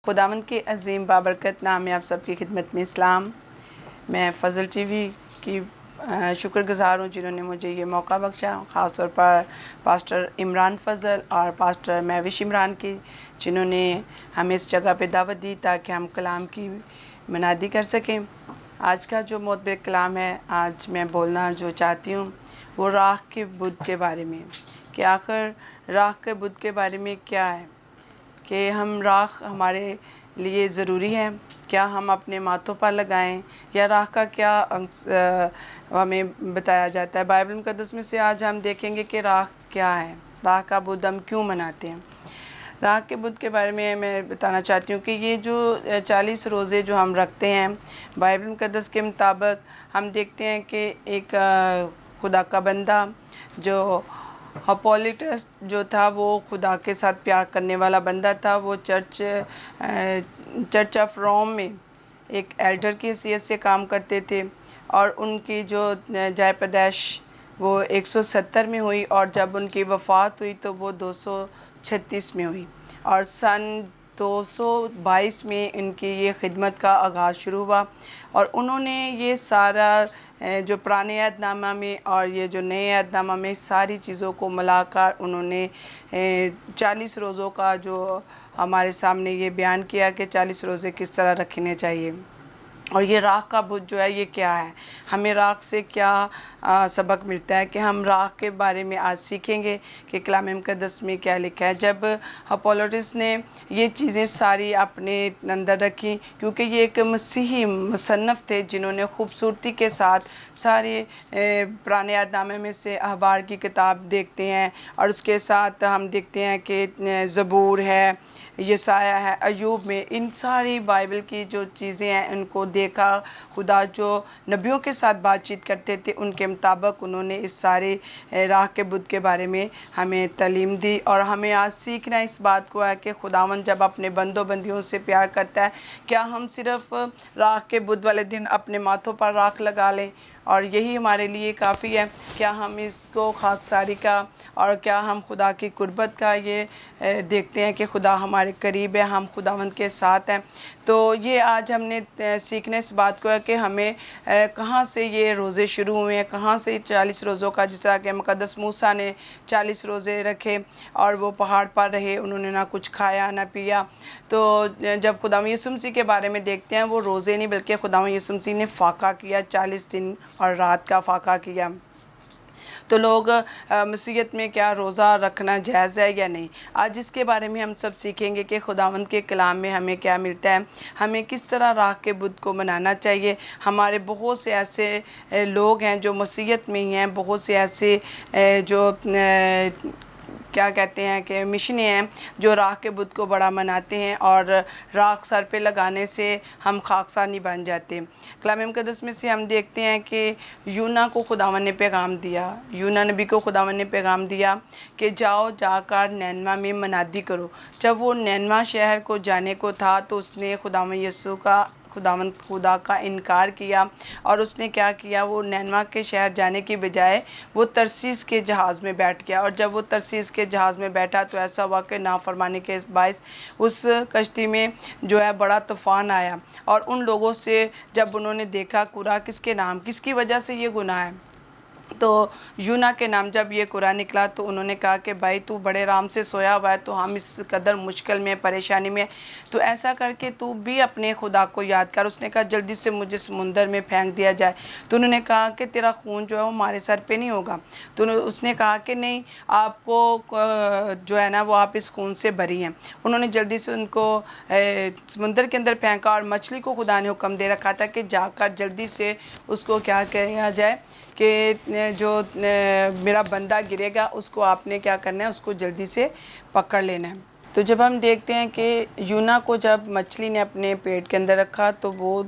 خداوند کے عظیم بابرکت نام میں آپ سب کی خدمت میں اسلام۔ میں فضل ٹی وی کی شکر گزار ہوں جنہوں نے مجھے یہ موقع بخشا، خاص طور پر پاسٹر عمران فضل اور پاسٹر مہوش عمران کی، جنہوں نے ہمیں اس جگہ پہ دعوت دی تاکہ ہم کلام کی منادی کر سکیں۔ آج کا جو معتبر کلام ہے، آج میں بولنا جو چاہتی ہوں وہ راکھ کے بدھ کے بارے میں، کہ آخر راکھ کے بدھ کے بارے میں کیا ہے، کہ ہم راکھ ہمارے لیے ضروری ہے، کیا ہم اپنے ماتھوں پر لگائیں، یا راکھ کا کیا ہمیں بتایا جاتا ہے بائبل مقدس میں سے۔ آج ہم دیکھیں گے کہ راکھ کیا ہے، راکھ کا بدھ ہم کیوں مناتے ہیں۔ راکھ کے بدھ کے بارے میں بتانا چاہتی ہوں کہ یہ جو 40 روزے جو ہم رکھتے ہیں بائبل مقدس کے مطابق، ہم دیکھتے ہیں کہ ایک خدا کا بندہ جو ہپولیٹس جو تھا، وہ خدا کے ساتھ پیار کرنے والا بندہ تھا۔ وہ چرچ آف روم میں ایک ایلڈر کی حیثیت سے کام کرتے تھے، اور ان کی جو جائے پیدائش وہ 170 میں ہوئی، اور جب ان کی وفات ہوئی تو وہ 236 میں ہوئی، اور سن 222 میں ان کی یہ خدمت کا آغاز شروع ہوا۔ اور انہوں نے یہ سارا جو پرانے عہد نامہ میں اور یہ جو نئے عہد نامہ میں ساری چیزوں کو ملا کر انہوں نے 40 روزوں کا جو ہمارے سامنے یہ بیان کیا کہ 40 روزے کس طرح رکھنے چاہیے۔ اور یہ راکھ کا بدھ جو ہے یہ کیا ہے، ہمیں راکھ سے کیا سبق ملتا ہے، کہ ہم راکھ کے بارے میں آج سیکھیں گے کہ کلام مقدس میں کیا لکھا ہے۔ جب ہپولیٹس نے یہ چیزیں ساری اپنے اندر رکھی، کیونکہ یہ ایک مسیحی مصنف تھے جنہوں نے خوبصورتی کے ساتھ سارے پرانے عہد نامے میں سے اخبار کی کتاب دیکھتے ہیں، اور اس کے ساتھ ہم دیکھتے ہیں کہ زبور ہے، یسایہ ہے، ایوب میں، ان ساری بائبل کی جو چیزیں ہیں ان کو دیکھا۔ خدا جو نبیوں کے ساتھ بات چیت کرتے تھے ان کے مطابق انہوں نے اس سارے راکھ کے بدھ کے بارے میں ہمیں تعلیم دی، اور ہمیں آج سیکھنا اس بات کو ہے کہ خداوند جب اپنے بندوں بندیوں سے پیار کرتا ہے، کیا ہم صرف راکھ کے بدھ والے دن اپنے ماتھوں پر راکھ لگا لیں اور یہی ہمارے لیے کافی ہے؟ کیا ہم اس کو خاکساری کا اور کیا ہم خدا کی قربت کا یہ دیکھتے ہیں کہ خدا ہمارے قریب ہے، ہم خداوند کے ساتھ ہیں؟ تو یہ آج ہم نے سیکھنا اس بات کو ہے کہ ہمیں کہاں سے یہ روزے شروع ہوئے ہیں، کہاں سے 40 روزوں کا، جس طرح کہ مقدس موسیٰ نے 40 روزے رکھے اور وہ پہاڑ پر رہے، انہوں نے نہ کچھ کھایا نہ پیا۔ تو جب خداوند یسوع مسیح کے بارے میں دیکھتے ہیں، وہ روزے نہیں بلکہ خداوند یسوع مسیح نے فاقہ کیا، 40 دن اور رات کا فاقہ کیا۔ تو لوگ مسیحیت میں کیا روزہ رکھنا جائز ہے یا نہیں؟ آج اس کے بارے میں ہم سب سیکھیں گے کہ خداوند کے کلام میں ہمیں کیا ملتا ہے، ہمیں کس طرح راکھ کے بدھ کو منانا چاہیے۔ ہمارے بہت سے ایسے لوگ ہیں جو مسیحیت میں ہی ہیں، بہت سے ایسے جو کیا کہتے ہیں کہ مشنیں ہیں جو راکھ کے بدھ کو بڑا مناتے ہیں، اور راکھ سر پہ لگانے سے ہم خاکسار نہیں بن جاتے۔ کلام مقدس میں سے ہم دیکھتے ہیں کہ یونا کو خداوند نے پیغام دیا، یونا نبی کو خداوند نے پیغام دیا کہ جاؤ، جا کر نینوا میں منادی کرو۔ جب وہ نینوا شہر کو جانے کو تھا تو اس نے خداوند خدا کا انکار کیا، اور اس نے کیا کیا، وہ نینوا کے شہر جانے کی بجائے وہ ترسیس کے جہاز میں بیٹھ گیا، اور جب وہ ترسیس کے جہاز میں بیٹھا تو ایسا ہوا کہ نافرمانی کے باعث اس کشتی میں جو ہے بڑا طوفان آیا، اور ان لوگوں سے جب انہوں نے دیکھا قرا کس کے نام، کس کی وجہ سے یہ گناہ ہے، تو یونا کے نام جب یہ قرآن نکلا تو انہوں نے کہا کہ بھائی تو بڑے آرام سے سویا ہوا ہے، تو ہم اس قدر مشکل میں پریشانی میں، تو ایسا کر کے تو بھی اپنے خدا کو یاد کر۔ اس نے کہا جلدی سے مجھے سمندر میں پھینک دیا جائے، تو انہوں نے کہا کہ تیرا خون جو ہے وہ ہمارے سر پہ نہیں ہوگا، تو اس نے کہا کہ نہیں، آپ کو جو ہے نا وہ آپ اس خون سے بری ہیں۔ انہوں نے جلدی سے ان کو سمندر کے اندر پھینکا، اور مچھلی کو خدا نے حکم دے رکھا تھا کہ جا کر جلدی سے اس کو کیا کیا جائے، کہ جو میرا بندہ گرے گا اس کو آپ نے کیا کرنا ہے، اس کو جلدی سے پکڑ لینا ہے۔ تو جب ہم دیکھتے ہیں کہ یونا کو جب مچھلی نے اپنے پیٹ کے اندر رکھا تو وہ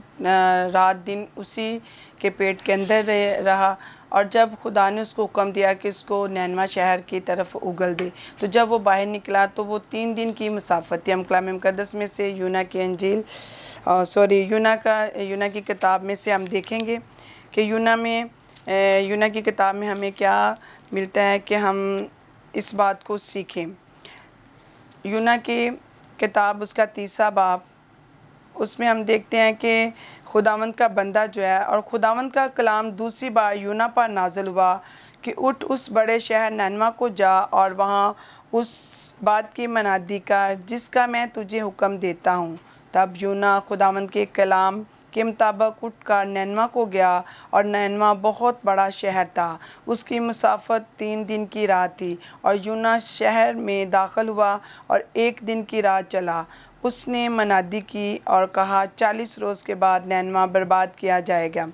رات دن اسی کے پیٹ کے اندر رہا، اور جب خدا نے اس کو حکم دیا کہ اس کو نینوا شہر کی طرف اگل دے، تو جب وہ باہر نکلا تو وہ 3 دن کی مسافت تھی۔ ہم کلام مقدس میں سے یونا کی کتاب میں سے ہم دیکھیں گے کہ یونا کی کتاب میں ہمیں کیا ملتا ہے کہ ہم اس بات کو سیکھیں۔ یونا کے کتاب اس کا 30واں باب، اس میں ہم دیکھتے ہیں کہ خداوند کا بندہ جو ہے اور خداوند کا کلام دوسری بار یونا پر نازل ہوا کہ اٹھ اس بڑے شہر نینوا کو جا اور وہاں اس بات کی منادی کر جس کا میں تجھے حکم دیتا ہوں۔ تب یونا خداوند کے کلام کے مطابق اٹھ کر نینوا کو گیا، اور نینوا بہت بڑا شہر تھا، اس کی مسافت 3 دن کی راہ تھی، اور یونا شہر میں داخل ہوا اور 1 دن کی راہ چلا۔ اس نے منادی کی اور کہا 40 روز کے بعد نینوا برباد کیا جائے گا۔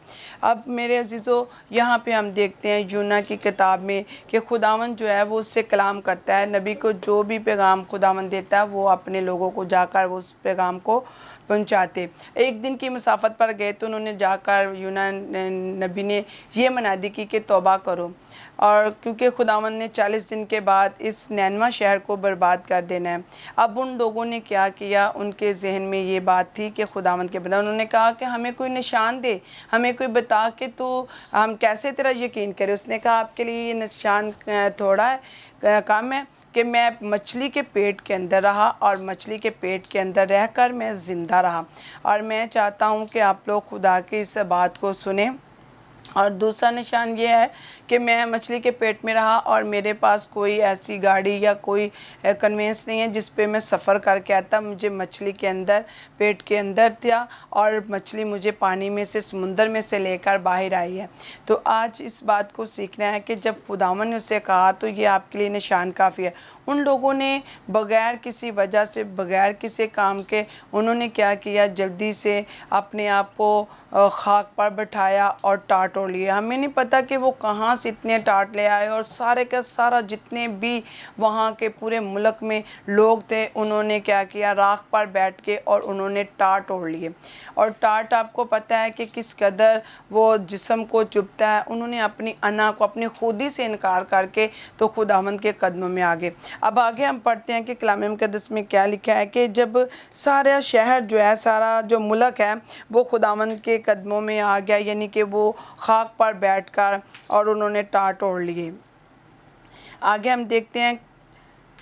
اب میرے عزیزو، یہاں پہ ہم دیکھتے ہیں یونا کی کتاب میں کہ خداوند جو ہے وہ اس سے کلام کرتا ہے، نبی کو جو بھی پیغام خداوند دیتا ہے وہ اپنے لوگوں کو جا کر اس پیغام کو پہنچاتے۔ 1 دن کی مسافت پر گئے تو انہوں نے جا کر یونا نبی نے یہ منادی کی کہ توبہ کرو، اور کیونکہ خداوند نے 40 دن کے بعد اس نینوا شہر کو برباد کر دینا ہے۔ اب ان لوگوں نے کیا کیا، ان کے ذہن میں یہ بات تھی کہ خداوند کے بندہ، انہوں نے کہا کہ ہمیں کوئی نشان دے، ہمیں کوئی بتا کہ تو ہم کیسے تیرا یقین کریں۔ اس نے کہا آپ کے لیے یہ نشان تھوڑا ہے، کام ہے کہ میں مچھلی کے پیٹ کے اندر رہا، اور مچھلی کے پیٹ کے اندر رہ کر میں زندہ رہا، اور میں چاہتا ہوں کہ آپ لوگ خدا کی اس بات کو سنیں۔ اور دوسرا نشان یہ ہے کہ میں مچھلی کے پیٹ میں رہا، اور میرے پاس کوئی ایسی گاڑی یا کوئی کنوینس نہیں ہے جس پہ میں سفر کر کے آتا، مجھے مچھلی کے اندر پیٹ کے اندر تھا، اور مچھلی مجھے پانی میں سے سمندر میں سے لے کر باہر آئی ہے۔ تو آج اس بات کو سیکھنا ہے کہ جب خداوند نے اسے کہا تو یہ آپ کے لیے نشان کافی ہے۔ ان لوگوں نے بغیر کسی وجہ سے، بغیر کسی کام کے، انہوں نے کیا کیا، جلدی سے اپنے آپ کو خاک پر بٹھایا اور ٹاٹ اوڑھ لیے۔ ہمیں نہیں پتہ کہ وہ کہاں سے اتنے ٹاٹ لے آئے، اور سارے کا سارا جتنے بھی وہاں کے پورے ملک میں لوگ تھے، انہوں نے کیا کیا، راکھ پر بیٹھ کے اور انہوں نے ٹاٹ اوڑھ لیے۔ اور ٹاٹ آپ کو پتہ ہے کہ کس قدر وہ جسم کو چبھتا ہے۔ انہوں نے اپنی انا کو، اپنی خودی سے انکار کر کے تو خداوند کے قدموں میں آگے۔ اب آگے ہم پڑھتے ہیں کہ کلام مقدس میں کیا لکھا ہے کہ جب سارا شہر جو ہے، سارا جو ملک ہے، وہ خداوند کے قدموں میں آ گیا، یعنی کہ وہ خاک پر بیٹھ کر اور انہوں نے ٹاٹ اوڑھ لیے۔ آگے ہم دیکھتے ہیں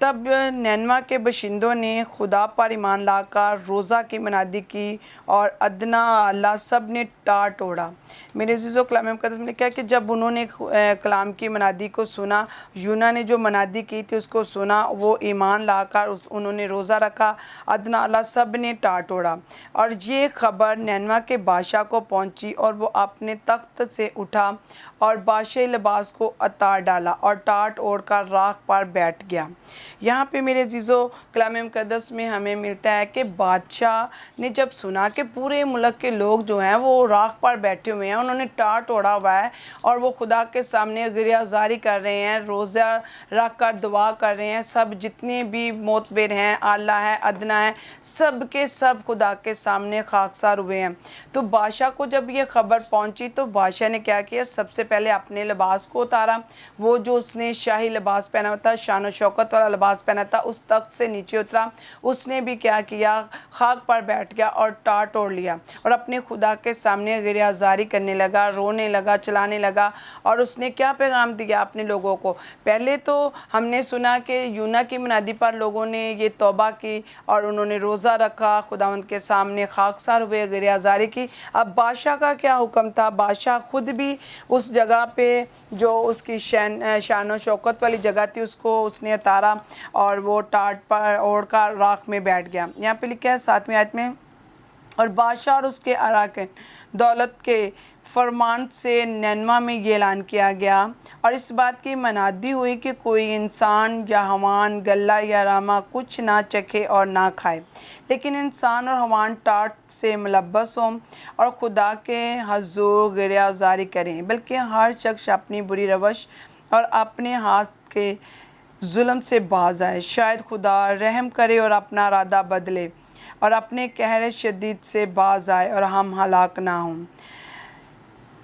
تب نینوا کے باشندوں نے خدا پر ایمان لا کر روزہ کی منادی کی، اور ادنا اللہ سب نے ٹاٹ اوڑھا۔ میرے عزیزو، کلام مقدس میں لکھا ہے کہ جب انہوں نے کلام کی منادی کو سنا، یونا نے جو منادی کی تھی اس کو سنا، وہ ایمان لا کر انہوں نے روزہ رکھا، ادنا اللہ سب نے ٹاٹ اوڑھا۔ اور یہ خبر نینوا کے بادشاہ کو پہنچی، اور وہ اپنے تخت سے اٹھا اور بادشاہی لباس کو اتار ڈالا اور ٹاٹ اوڑھ کر راکھ پر بیٹھ گیا۔ یہاں پہ میرے عزیزو، کلام مقدس میں ہمیں ملتا ہے کہ بادشاہ نے جب سنا کہ پورے ملک کے لوگ جو ہیں وہ راکھ پر بیٹھے ہوئے ہیں، انہوں نے ٹاٹ اوڑھا ہوا ہے، اور وہ خدا کے سامنے گریہ زاری کر رہے ہیں، روزہ رکھ کر دعا کر رہے ہیں، سب جتنے بھی معتبر ہیں، اعلیٰ ہے، ادنا ہے، سب کے سب خدا کے سامنے خاکسار ہوئے ہیں۔ تو بادشاہ کو جب یہ خبر پہنچی تو بادشاہ نے کیا کیا، سب سے پہلے اپنے لباس کو اتارا، وہ جو اس نے شاہی لباس پہنا ہوا تھا، شان و شوکت والا لباس پہنا تھا، اس تخت سے نیچے اترا، اس نے بھی کیا کیا، خاک پر بیٹھ گیا اور ٹاٹ اوڑھ لیا، اور اپنے خدا کے سامنے گریہ زاری کرنے لگا، رونے لگا، چلانے لگا۔ اور اس نے کیا پیغام دیا اپنے لوگوں کو؟ پہلے تو ہم نے سنا کہ یونا کی منادی پر لوگوں نے یہ توبہ کی اور انہوں نے روزہ رکھا، خداوند کے سامنے خاکسار ہوئے، گریہ زاری کی۔ اب بادشاہ کا کیا حکم تھا؟ بادشاہ خود بھی اس جگہ پہ جو اس کی شان و شوکت والی جگہ تھی، اس کو اس نے اتارا اور وہ ٹاٹ پر اوڑھ کر راکھ میں بیٹھ گیا۔ یہاں پہ لکھا ہے 7ویں آیت میں، اور بادشاہ اور اس کے اراکین دولت کے فرمان سے نینوا میں یہ اعلان کیا گیا، اور اس بات کی منادی ہوئی کہ کوئی انسان یا حیوان غلہ یا راما کچھ نہ چکھے اور نہ کھائے، لیکن انسان اور حیوان ٹاٹ سے ملبس ہوں اور خدا کے حضور گریہ زاری کریں، بلکہ ہر شخص اپنی بری روش اور اپنے ہاتھ کے ظلم سے باز آئے، شاید خدا رحم کرے اور اپنا ارادہ بدلے اور اپنے قہر شدید سے باز آئے اور ہم ہلاک نہ ہوں۔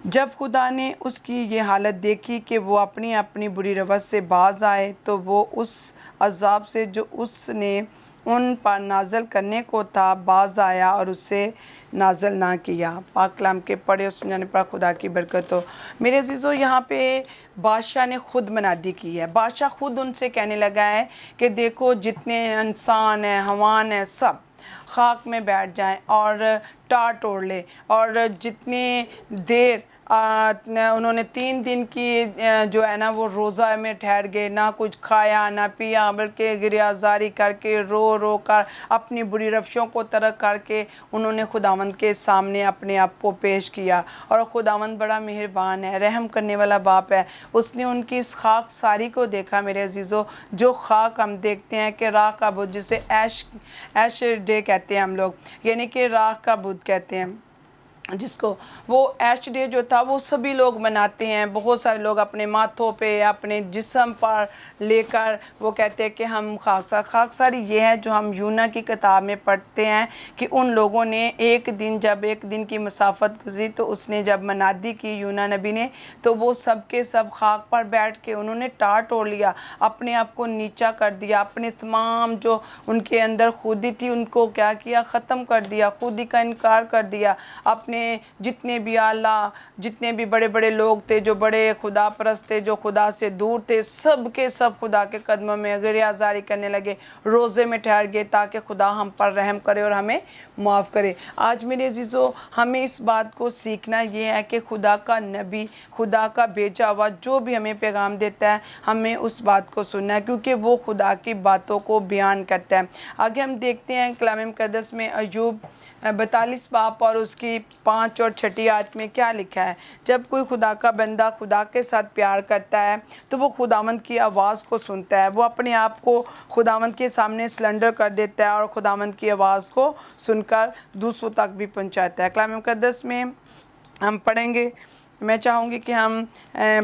جب خدا نے اس کی یہ حالت دیکھی کہ وہ اپنی بری روش سے باز آئے، تو وہ اس عذاب سے جو اس نے ان پر نازل کرنے کو تھا باز آیا اور اسے نازل نہ کیا۔ پاک کلام کے پڑھے اور سننے پر خدا کی برکت ہو۔ میرے عزیزو، یہاں پہ بادشاہ نے خود منادی کی ہے۔ بادشاہ خود ان سے کہنے لگا ہے کہ دیکھو جتنے انسان ہیں، حیوان ہیں، سب خاک میں بیٹھ جائیں اور ٹاٹ اوڑھ لے، اور جتنی دیر انہوں نے 3 دن کی جو ہے نا وہ روزہ میں ٹھہر گئے، نہ کچھ کھایا نہ پیا، بلکہ گریازاری کر کے رو رو کر اپنی بری روشوں کو ترک کر کے انہوں نے خداوند کے سامنے اپنے آپ کو پیش کیا۔ اور خداوند بڑا مہربان ہے، رحم کرنے والا باپ ہے۔ اس نے ان کی اس خاک ساری کو دیکھا میرے عزیزو۔ جو خاک ہم دیکھتے ہیں کہ راہ کا بت، جسے ایش ڈے کہتے ہیں ہم لوگ، یعنی کہ راہ کا بت کہتے ہیں جس کو، وہ ایش ڈے جو تھا وہ سبھی لوگ مناتے ہیں۔ بہت سارے لوگ اپنے ماتھوں پہ، اپنے جسم پر لے کر وہ کہتے ہیں کہ ہم خاکساری یہ ہے جو ہم یونا کی کتاب میں پڑھتے ہیں کہ ان لوگوں نے جب ایک دن کی مسافت گزری تو اس نے جب منادی کی یونا نبی نے، تو وہ سب کے سب خاک پر بیٹھ کے انہوں نے ٹاٹ اوڑھ لیا، اپنے آپ کو نیچا کر دیا، اپنے تمام جو ان کے اندر خودی تھی ان کو کیا کیا، ختم کر دیا، خودی کا انکار کر دیا۔ اپنے جتنے بھی آلہ، جتنے بھی بڑے بڑے لوگ تھے جو بڑے خدا پرست تھے، جو خدا سے دور تھے، سب کے سب خدا کے قدموں میں گریازاری کرنے لگے، روزے میں ٹھہر گئے تاکہ خدا ہم پر رحم کرے اور ہمیں معاف کرے۔ آج میرے عزیزو، ہمیں اس بات کو سیکھنا یہ ہے کہ خدا کا نبی، خدا کا بھیجا ہوا جو بھی ہمیں پیغام دیتا ہے، ہمیں اس بات کو سننا ہے، کیونکہ وہ خدا کی باتوں کو بیان کرتا ہے۔ آگے ہم دیکھتے ہیں کلام مقدس میں ایوب 42 باب اور اس کی 5 اور 6 آیت میں کیا لکھا ہے۔ جب کوئی خدا کا بندہ خدا کے ساتھ پیار کرتا ہے تو وہ خداوند کی آواز کو سنتا ہے، وہ اپنے آپ کو خداوند کے سامنے سلنڈر کر دیتا ہے اور خداوند کی آواز کو سن کر دوسروں تک بھی پہنچاتا ہے۔ کلام مقدس میں ہم پڑھیں گے، میں چاہوں گی کہ ہم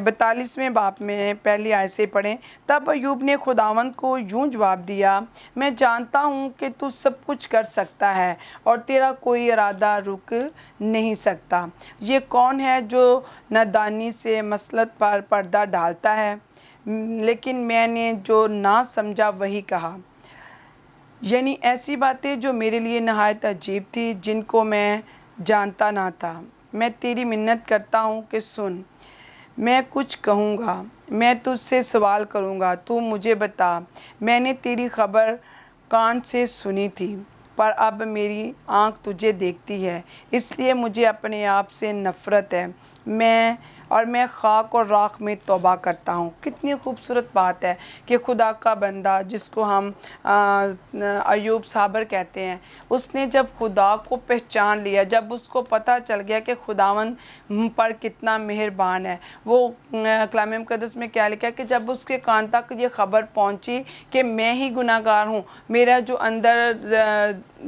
42ویں باب میں پہلی آیت سے پڑھیں۔ تب ایوب نے خداوند کو یوں جواب دیا، میں جانتا ہوں کہ تو سب کچھ کر سکتا ہے اور تیرا کوئی ارادہ رک نہیں سکتا۔ یہ کون ہے جو نادانی سے مصلحت پر پردہ ڈالتا ہے؟ لیکن میں نے جو نہ سمجھا وہی کہا، یعنی ایسی باتیں جو میرے لیے نہایت عجیب تھی، جن کو میں جانتا نہ تھا۔ میں تیری منت کرتا ہوں کہ سن، میں کچھ کہوں گا، میں تجھ سے سوال کروں گا، تو مجھے بتا۔ میں نے تیری خبر کان سے سنی تھی، پر اب میری آنکھ تجھے دیکھتی ہے، اس لیے مجھے اپنے آپ سے نفرت ہے، میں خاک اور راکھ میں توبہ کرتا ہوں۔ کتنی خوبصورت بات ہے کہ خدا کا بندہ، جس کو ہم ایوب صابر کہتے ہیں، اس نے جب خدا کو پہچان لیا، جب اس کو پتہ چل گیا کہ خداوند پر کتنا مہربان ہے، وہ کلام مقدس میں کیا لکھا ہے کہ جب اس کے کان تک یہ خبر پہنچی کہ میں ہی گناہ گار ہوں، میرا جو اندر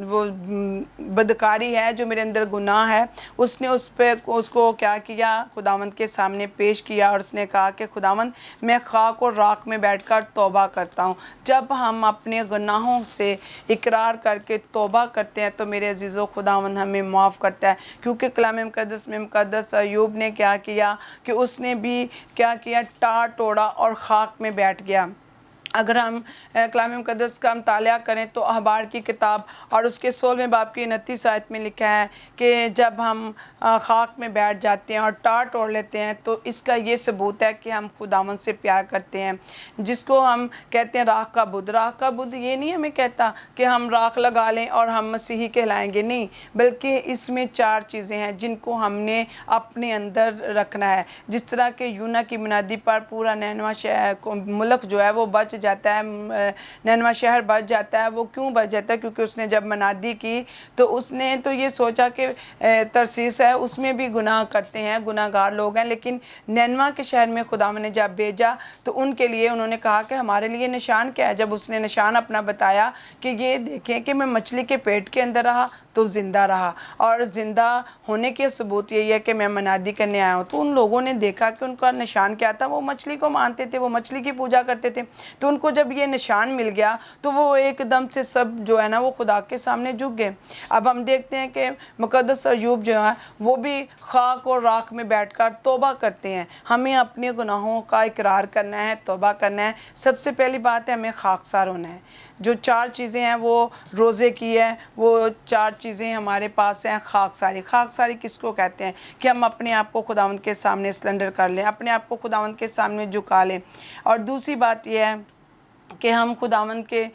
وہ بدکاری ہے، جو میرے اندر گناہ ہے، اس نے اس کو کیا کیا، خداوند کے سامنے پیش کیا، اور اس نے کہا کہ خداوند میں خاک اور راکھ میں بیٹھ کر توبہ کرتا ہوں۔ جب ہم اپنے گناہوں سے اقرار کر کے توبہ کرتے ہیں تو میرے عزیزو خداوند ہمیں معاف کرتا ہے، کیونکہ کلام مقدس میں مقدس ایوب نے کیا کیا کہ اس نے بھی کیا کیا، ٹاٹ توڑا اور خاک میں بیٹھ گیا۔ اگر ہم کلام مقدس کا مطالعہ کریں تو احبار کی کتاب اور اس کے 16ویں باب کی 29 آیت میں لکھا ہے کہ جب ہم خاک میں بیٹھ جاتے ہیں اور ٹاٹ اوڑھ لیتے ہیں تو اس کا یہ ثبوت ہے کہ ہم خداوند سے پیار کرتے ہیں، جس کو ہم کہتے ہیں راکھ کا بدھ۔ راکھ کا بدھ یہ نہیں ہمیں کہتا کہ ہم راکھ لگا لیں اور ہم مسیحی کہلائیں گے، نہیں، بلکہ اس میں 4 چیزیں ہیں جن کو ہم نے اپنے اندر رکھنا ہے۔ جس طرح کہ یونا کی منادی پر پورا نینوا ملک جو ہے وہ بچ جاتا ہے، نینوا شہر بچ جاتا ہے۔ وہ کیوں بچ جاتا ہے؟ کیونکہ اس نے جب منادی کی تو اس نے تو یہ سوچا کہ ترسیس ہے، اس میں بھی گناہ کرتے ہیں، گناہ گار لوگ ہیں، لیکن نینوا کے شہر میں خداوند نے جب بھیجا تو ان کے لیے انہوں نے کہا کہ ہمارے لیے نشان کیا ہے؟ جب اس نے نشان اپنا بتایا کہ یہ دیکھیں کہ میں مچھلی کے پیٹ کے اندر رہا تو زندہ رہا، اور زندہ ہونے کے ثبوت یہی ہے کہ میں منادی کرنے آیا ہوں، تو ان لوگوں نے دیکھا کہ ان کا نشان کیا تھا، وہ مچھلی کو مانتے تھے، وہ مچھلی کی پوجا کرتے تھے، تو ان کو جب یہ نشان مل گیا تو وہ ایک دم سے سب جو ہے نا وہ خدا کے سامنے جھک گئے۔ اب ہم دیکھتے ہیں کہ مقدس ایوب جو ہے وہ بھی خاک اور راکھ میں بیٹھ کر توبہ کرتے ہیں۔ ہمیں اپنے گناہوں کا اقرار کرنا ہے، توبہ کرنا ہے۔ سب سے پہلی بات ہے ہمیں خاکسار ہونا ہے۔ جو 4 چیزیں ہیں وہ روزے کی ہے، وہ 4 چیزیں ہمارے پاس ہیں۔ خاکساری، خاکساری کس کو کہتے ہیں؟ کہ ہم اپنے آپ کو خداوند کے سامنے سلنڈر کر لیں، اپنے آپ کو خداوند کے سامنے جھکا لیں۔ اور دوسری بات یہ ہے کہ ہم خداوند کے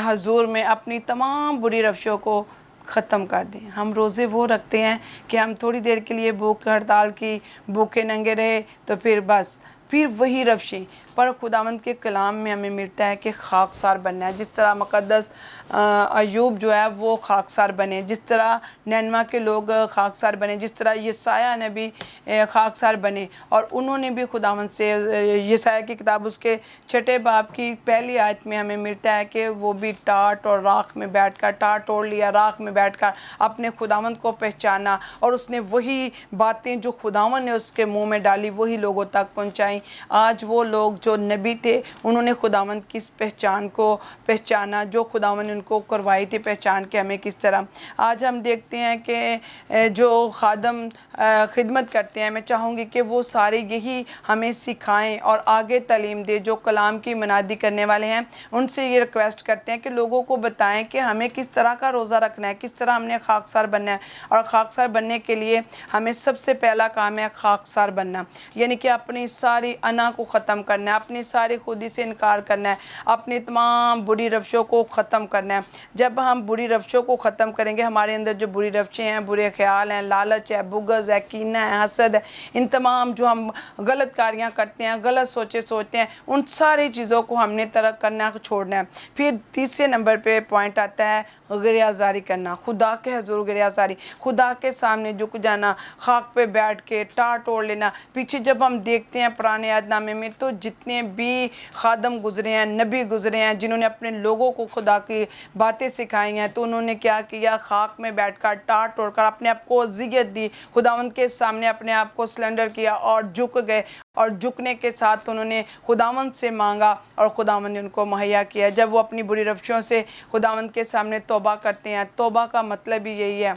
حضور میں اپنی تمام بری روشوں کو ختم کر دیں۔ ہم روزے وہ رکھتے ہیں کہ ہم تھوڑی دیر کے لیے بھوک ہڑتال کی، بھوکے ننگے رہے تو پھر بس پھر وہی روشیں۔ پر خداوند کے کلام میں ہمیں ملتا ہے کہ خاکسار بننا ہے، جس طرح مقدس ایوب جو ہے وہ خاکسار بنے، جس طرح نینوا کے لوگ خاکسار بنے، جس طرح یسایہ نبی خاکسار بنے۔ اور انہوں نے بھی خداوند سے، یسایہ کی کتاب اس کے 6 باب کی پہلی آیت میں ہمیں ملتا ہے کہ وہ بھی ٹاٹ اور راکھ میں بیٹھ کر، ٹاٹ اوڑھ لیا، راکھ میں بیٹھ کر اپنے خداوند کو پہچانا، اور اس نے وہی باتیں جو خداوند نے اس کے منہ میں ڈالی وہی لوگوں تک پہنچائیں۔ آج وہ لوگ جو نبی تھے انہوں نے خداوند کی اس پہچان کو پہچانا جو خداوند نے ان کو کروائی تھی پہچان کے ہمیں کس طرح۔ آج ہم دیکھتے ہیں کہ جو خادم خدمت کرتے ہیں، میں چاہوں گی کہ وہ سارے یہی ہمیں سکھائیں اور آگے تعلیم دے۔ جو کلام کی منادی کرنے والے ہیں ان سے یہ ریکویسٹ کرتے ہیں کہ لوگوں کو بتائیں کہ ہمیں کس طرح کا روزہ رکھنا ہے، کس طرح ہم نے خاکسار بننا ہے۔ اور خاکسار بننے کے لیے ہمیں سب سے پہلا کام ہے خاکسار بننا، یعنی کہ اپنی ساری انا کو ختم کرنا ہے، اپنی ساری خودی سے انکار کرنا ہے، اپنی تمام بری روشوں کو ختم کرنا ہے۔ جب ہم بری روشوں کو ختم کریں گے، ہمارے اندر جو بری روشیں ہیں، برے خیال ہیں، لالچ ہے، بغض ہے، کینہ ہے، حسد ہے، ان تمام جو ہم غلط کاریاں کرتے ہیں، غلط سوچتے ہیں، ان ساری چیزوں کو ہم نے ترک کرنا چھوڑنا ہے۔ پھر تیسرے نمبر پہ پوائنٹ آتا ہے غریازاری کرنا، خدا کے حضور غریازاری، خدا کے سامنے جھک جانا، خاک پہ بیٹھ کے ٹاٹ اوڑھ لینا۔ پیچھے جب ہم دیکھتے ہیں پرانے عہد نامے میں تو جتنے بھی خادم گزرے ہیں، نبی گزرے ہیں، جنہوں نے اپنے لوگوں کو خدا کی باتیں سکھائی ہیں، تو انہوں نے کیا کیا؟ خاک میں بیٹھ کر ٹاٹ اوڑھ کر اپنے آپ کو اذیت دی، خداوند کے سامنے اپنے آپ کو سلنڈر کیا اور جھک گئے، اور جھکنے کے ساتھ انہوں نے خداوند سے مانگا اور خداوند نے ان کو مہیا کیا۔ جب وہ اپنی بری روشوں سے خداوند کے سامنے توبہ کرتے ہیں، توبہ کا مطلب ہی یہی ہے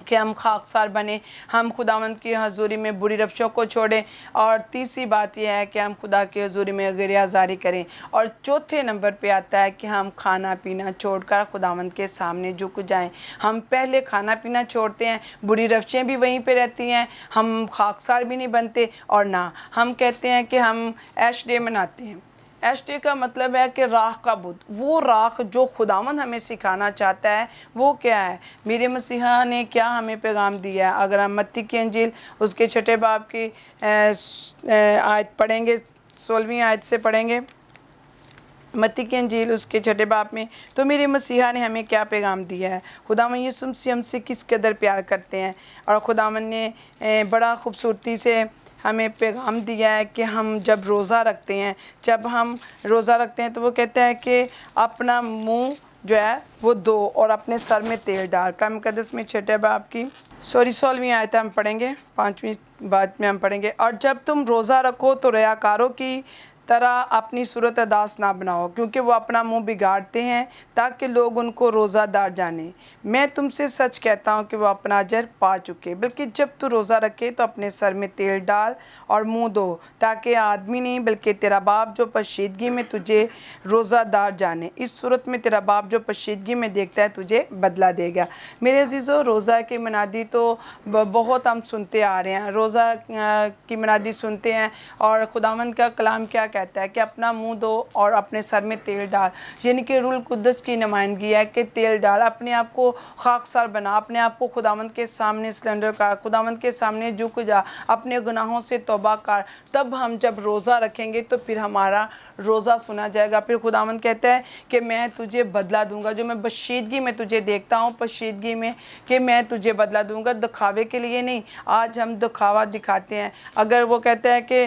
کہ ہم خاکسار بنیں، ہم خداوند کی حضوری میں بری روشوں کو چھوڑیں۔ اور تیسری بات یہ ہے کہ ہم خدا کی حضوری میں غریازاری کریں۔ اور چوتھے نمبر پہ آتا ہے کہ ہم کھانا پینا چھوڑ کر خداوند کے سامنے جھک جائیں۔ ہم پہلے کھانا پینا چھوڑتے ہیں، بری روشیں بھی وہیں پہ رہتی ہیں، ہم خاکسار بھی نہیں بنتے، اور نہ ہم کہتے ہیں کہ ہم ایش ڈے مناتے ہیں۔ ایش ڈے کا مطلب ہے کہ راکھ کا بدھ، وہ راکھ جو خداوند ہمیں سکھانا چاہتا ہے وہ کیا ہے؟ میرے مسیحا نے کیا ہمیں پیغام دیا ہے؟ اگر ہم متی کی انجیل اس کے 6 باب کی آیت پڑھیں گے، 16ویں آیت سے پڑھیں گے، متی کی انجیل اس کے 6 باب میں، تو میرے مسیحا نے ہمیں کیا پیغام دیا ہے؟ خداوند یسوع مسیح ہم سے کس قدر پیار کرتے ہیں، اور خداوند نے بڑا خوبصورتی سے ہمیں پیغام دیا ہے کہ ہم جب روزہ رکھتے ہیں، تو وہ کہتا ہے کہ اپنا منہ جو ہے وہ دو اور اپنے سر میں تیل ڈال۔ کلام مقدس میں 6 باب کی 16ویں آیت ہم پڑھیں گے، 5ویں بات میں ہم پڑھیں گے، اور جب تم روزہ رکھو تو ریاکاروں کی طرح اپنی صورت اداس نہ بناؤ، کیونکہ وہ اپنا منہ بگاڑتے ہیں تاکہ لوگ ان کو روزہ دار جانیں۔ میں تم سے سچ کہتا ہوں کہ وہ اپنا اجر پا چکے۔ بلکہ جب تو روزہ رکھے تو اپنے سر میں تیل ڈال اور منہ دھو، تاکہ آدمی نہیں بلکہ تیرا باپ جو پشیدگی میں تجھے روزہ دار جانے۔ اس صورت میں تیرا باپ جو پشیدگی میں دیکھتا ہے تجھے بدلہ دے گا۔ میرے عزیزو، روزہ کی منادی تو بہت ہم سنتے آ رہے ہیں، روزہ کی منادی سنتے ہیں، اور خداوند کا کلام کیا کہتا ہے کہ اپنا منہ دو اور اپنے سر میں تیل ڈال، یعنی کہ روح القدس کی نمائندگی ہے کہ تیل ڈال، اپنے آپ کو خاکسار بنا، اپنے آپ کو خداوند کے سامنے سلنڈر کر، خداوند کے سامنے جھک جا، اپنے گناہوں سے توبہ کر۔ تب ہم جب روزہ رکھیں گے تو پھر ہمارا روزہ سنا جائے گا۔ پھر خداوند کہتا ہے کہ میں تجھے بدلہ دوں گا، جو میں بشیدگی میں تجھے دیکھتا ہوں، پشیدگی میں، کہ میں تجھے بدلہ دوں گا، دکھاوے کے لیے نہیں۔ آج ہم دکھاوا دکھاتے ہیں۔ اگر وہ کہتا ہے کہ